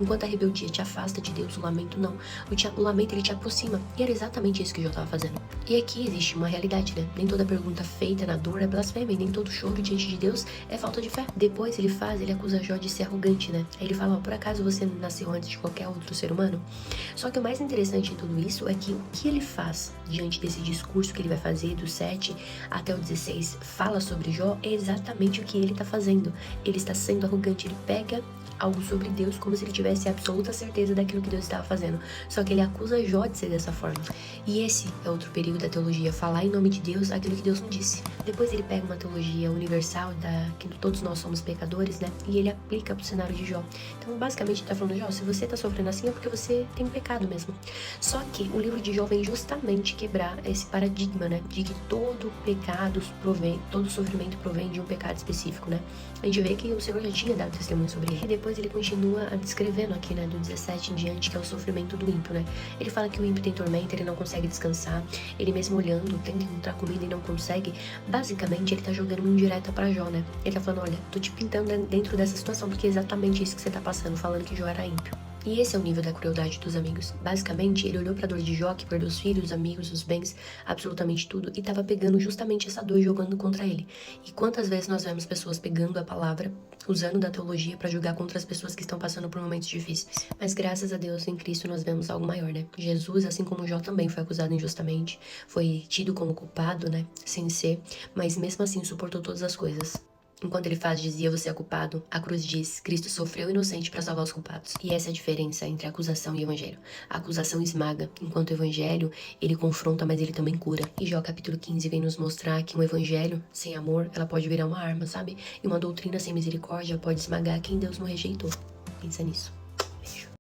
Enquanto a rebeldia te afasta de Deus, o lamento não. O lamento ele te aproxima. E era exatamente isso que Jó estava fazendo. E aqui existe uma realidade, né? Nem toda pergunta feita na dor é blasfêmia, e nem todo choro diante de Deus é falta de fé. Depois ele acusa Jó de ser arrogante, né? Aí ele fala, ó, por acaso você nasceu antes de qualquer outro ser humano? Só que o mais interessante em tudo isso é que o que ele faz diante desse discurso que ele vai fazer, do 7 até o 16, fala sobre Jó, é exatamente o que ele está fazendo. Ele está sendo arrogante, ele pega algo sobre Deus como se ele tivesse absoluta certeza daquilo que Deus estava fazendo. Só que ele acusa Jó de ser dessa forma. E esse é outro perigo da teologia, falar em nome de Deus aquilo que Deus não disse. Depois ele pega uma teologia universal, que todos nós somos pecadores, né? E ele aplica pro cenário de Jó. Então, basicamente, ele tá falando, Jó, se você tá sofrendo assim é porque você tem pecado mesmo. Só que o livro de Jó vem justamente quebrar esse paradigma, né? De que todo pecado todo sofrimento provém de um pecado específico, né? A gente vê que o Senhor já tinha dado testemunho sobre ele. E depois ele continua descrevendo aqui, né, do 17 em diante, que é o sofrimento do ímpio, né? Ele fala que o ímpio tem tormenta, ele não consegue descansar, ele mesmo olhando, tenta encontrar comida e não consegue. Basicamente, ele tá jogando uma indireta pra Jó, né? Ele tá falando, olha, tô te pintando dentro dessa situação, porque é exatamente isso que você tá passando, falando que Jó era ímpio. E esse é o nível da crueldade dos amigos. Basicamente, ele olhou pra dor de Jó, que perdeu os filhos, os amigos, os bens, absolutamente tudo, e tava pegando justamente essa dor e jogando contra ele. E quantas vezes nós vemos pessoas pegando a palavra, usando da teologia pra julgar contra as pessoas que estão passando por momentos difíceis. Mas graças a Deus, em Cristo, nós vemos algo maior, né? Jesus, assim como Jó também foi acusado injustamente, foi tido como culpado, né? Sem ser, mas mesmo assim suportou todas as coisas. Enquanto ele dizia você é culpado, a cruz diz, Cristo sofreu inocente para salvar os culpados. E essa é a diferença entre acusação e evangelho. A acusação esmaga, enquanto o evangelho, ele confronta, mas ele também cura. E Jó capítulo 15 vem nos mostrar que um evangelho sem amor, ela pode virar uma arma, sabe? E uma doutrina sem misericórdia pode esmagar quem Deus não rejeitou. Pensa nisso. Beijo.